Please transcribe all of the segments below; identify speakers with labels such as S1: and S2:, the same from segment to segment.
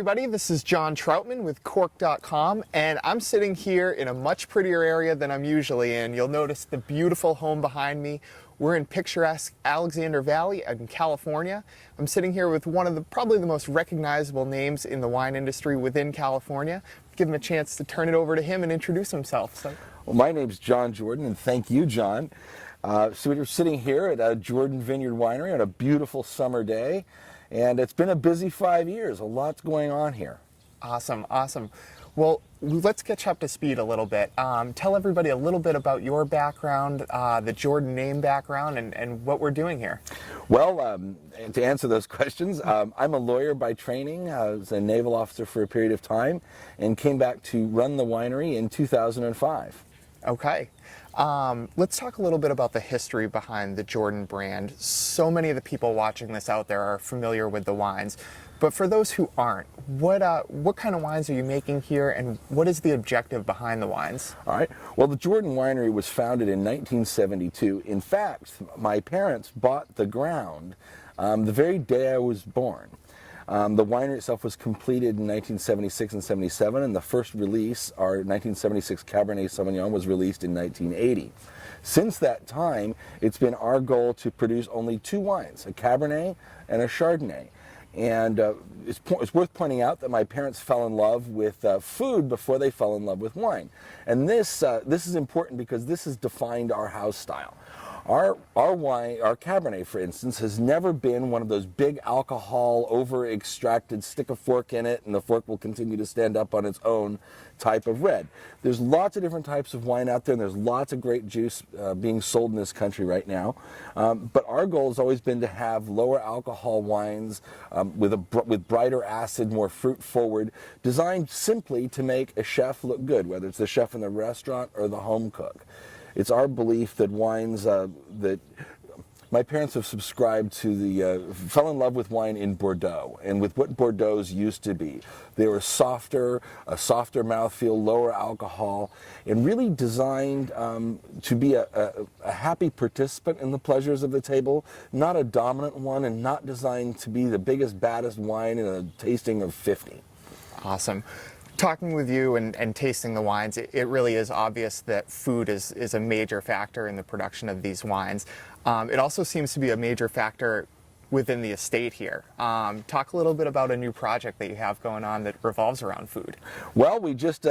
S1: everybody, this is John Troutman with Cork'd.com, and I'm sitting here in a much prettier area than I'm usually in. You'll notice the beautiful home behind me. We're in picturesque Alexander Valley in California. I'm sitting here with one of the probably the most recognizable names in the wine industry within California. Give him a chance to turn it over to him and introduce himself.
S2: Well, my name's John Jordan, and thank you, John. So we're sitting here at Jordan Vineyard Winery on a beautiful summer day. And it's been a busy 5 years. A lot's going on here.
S1: Awesome, awesome. Well, let's get you up to speed a little bit. Tell everybody a little bit about your background, the Jordan name background, and what we're doing here.
S2: Well, to answer those questions, I'm a lawyer by training. I was a naval officer for a period of time and came back to run the winery in 2005.
S1: Okay. Let's talk a little bit about the history behind the Jordan brand. So many of the people watching this out there are familiar with the wines, but for those who aren't, what kind of wines are you making here, and what is the objective behind the wines?
S2: All right. Well, the Jordan Winery was founded in 1972. In fact, my parents bought the ground the very day I was born. The winery itself was completed in 1976 and 77, and the first release, our 1976 Cabernet Sauvignon, was released in 1980. Since that time, it's been our goal to produce only two wines, a Cabernet and a Chardonnay. And it's worth pointing out that my parents fell in love with food before they fell in love with wine. And this is important because this has defined our house style. Our wine, our Cabernet, for instance, has never been one of those big alcohol, over-extracted, stick a fork in it and the fork will continue to stand up on its own type of red. There's lots of different types of wine out there, and there's lots of great juice being sold in this country right now. But our goal has always been to have lower alcohol wines with brighter acid, more fruit forward, designed simply to make a chef look good, whether it's the chef in the restaurant or the home cook. It's our belief that wines that my parents have subscribed to fell in love with wine in Bordeaux and with what Bordeaux's used to be. They were softer, a softer mouthfeel, lower alcohol, and really designed to be a happy participant in the pleasures of the table, not a dominant one, and not designed to be the biggest, baddest wine in a tasting of 50.
S1: Awesome. Talking with you and tasting the wines, it really is obvious that food is a major factor in the production of these wines. It also seems to be a major factor within the estate here. Talk a little bit about a new project that you have going on that revolves around food.
S2: Well, we just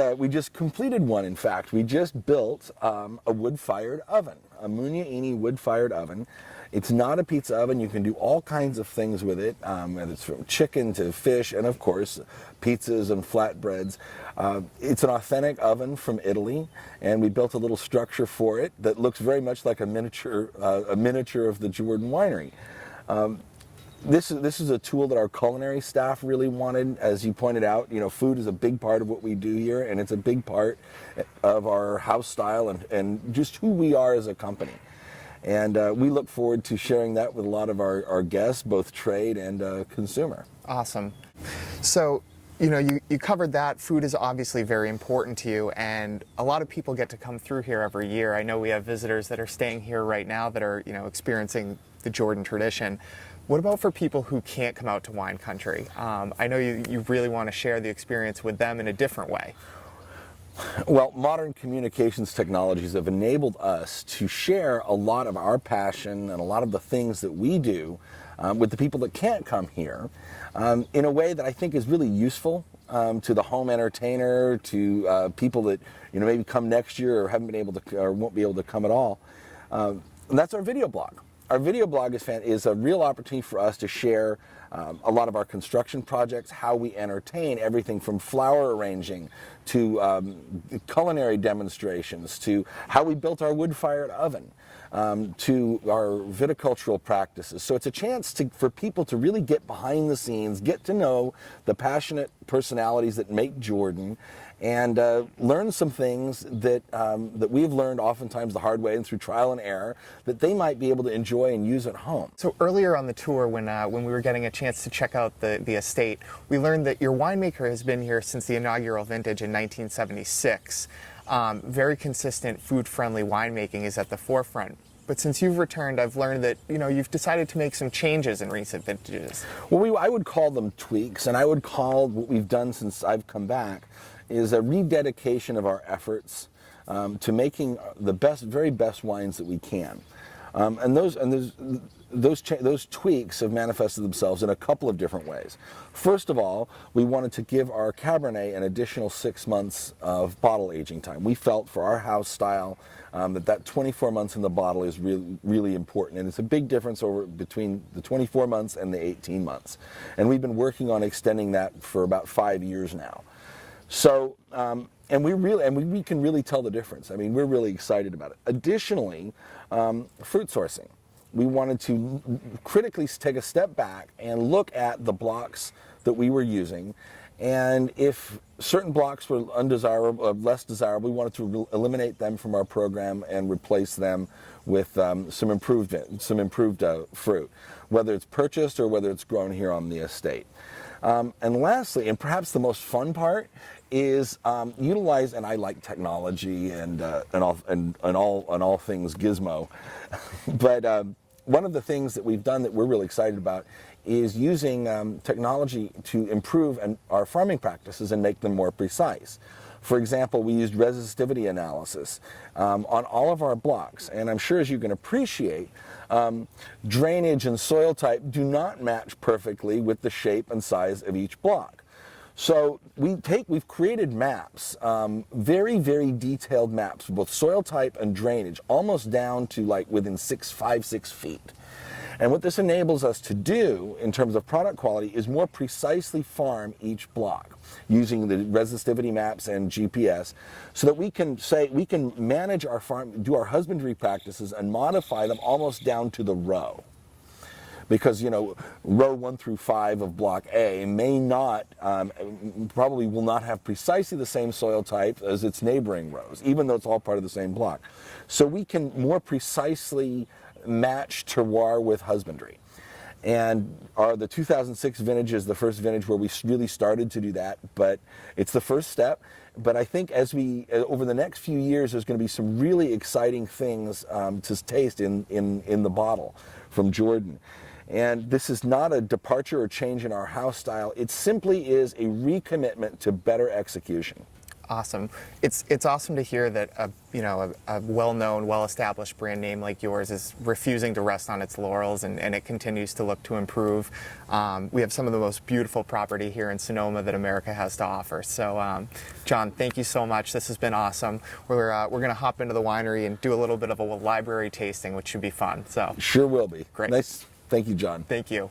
S2: completed one. In fact, we just built a wood-fired oven, a Mugnini wood-fired oven. It's not a pizza oven. You can do all kinds of things with it, whether it's from chicken to fish, and of course, pizzas and flatbreads. It's an authentic oven from Italy, and we built a little structure for it that looks very much like a miniature of the Jordan Winery. This is a tool that our culinary staff really wanted. As you pointed out, food is a big part of what we do here, and it's a big part of our house style and just who we are as a company. And we look forward to sharing that with a lot of our guests, both trade and consumer.
S1: Awesome. So, you covered that. Food is obviously very important to you, and a lot of people get to come through here every year. I know we have visitors that are staying here right now that are, experiencing the Jordan tradition. What about for people who can't come out to wine country? I know you really want to share the experience with them in a different way.
S2: Well, modern communications technologies have enabled us to share a lot of our passion and a lot of the things that we do with the people that can't come here in a way that I think is really useful to the home entertainer, to people that maybe come next year or haven't been able to or won't be able to come at all. And that's our video blog. Our video blog is a real opportunity for us to share a lot of our construction projects, how we entertain, everything from flower arranging to culinary demonstrations, to how we built our wood-fired oven, to our viticultural practices. So it's a chance for people to really get behind the scenes, get to know the passionate personalities that make Jordan, and learn some things that we've learned oftentimes the hard way and through trial and error that they might be able to enjoy and use at home.
S1: So earlier on the tour, when we were getting a chance to check out the estate, we learned that your winemaker has been here since the inaugural vintage in 1976. Very consistent food-friendly winemaking is at the forefront. but since you've returned, I've learned that, you know, you've decided to make some changes in recent vintages.
S2: Well, I would call them tweaks, and I would call what we've done since I've come back is a rededication of our efforts to making the very best wines that we can. And those tweaks have manifested themselves in a couple of different ways. First of all, we wanted to give our Cabernet an additional 6 months of bottle aging time. We felt for our house style that 24 months in the bottle is really, really important, and it's a big difference between the 24 months and the 18 months. And we've been working on extending that for about 5 years now. So, and we can really tell the difference. I mean, we're really excited about it. Additionally, fruit sourcing. We wanted to critically take a step back and look at the blocks that we were using, and if certain blocks were undesirable, less desirable, we wanted to eliminate them from our program and replace them with some improved fruit, whether it's purchased or whether it's grown here on the estate. And lastly, and perhaps the most fun part, is utilize, and I like technology and all things gizmo, but one of the things that we've done that we're really excited about is using technology to improve our farming practices and make them more precise. For example, we used resistivity analysis on all of our blocks, and I'm sure as you can appreciate, drainage and soil type do not match perfectly with the shape and size of each block. So we've created maps, very, very detailed maps, both soil type and drainage, almost down to like within 5, 6 feet. And what this enables us to do in terms of product quality is more precisely farm each block using the resistivity maps and GPS, so that we can manage our farm, do our husbandry practices and modify them almost down to the row. Because, you know, row 1 through 5 of block A may not, probably will not have precisely the same soil type as its neighboring rows, even though it's all part of the same block. So we can more precisely match terroir with husbandry. And the 2006 vintage is the first vintage where we really started to do that, but it's the first step. But I think as over the next few years, there's going to be some really exciting things to taste in the bottle from Jordan. And this is not a departure or change in our house style. It simply is a recommitment to better execution.
S1: Awesome. It's awesome to hear that a well-known, well-established brand name like yours is refusing to rest on its laurels, and it continues to look to improve. We have some of the most beautiful property here in Sonoma that America has to offer. So, John, thank you so much. This has been awesome. We're going to hop into the winery and do a little bit of a library tasting, which should be fun. So
S2: sure will be.
S1: Great.
S2: Nice. Thank you, John.
S1: Thank you.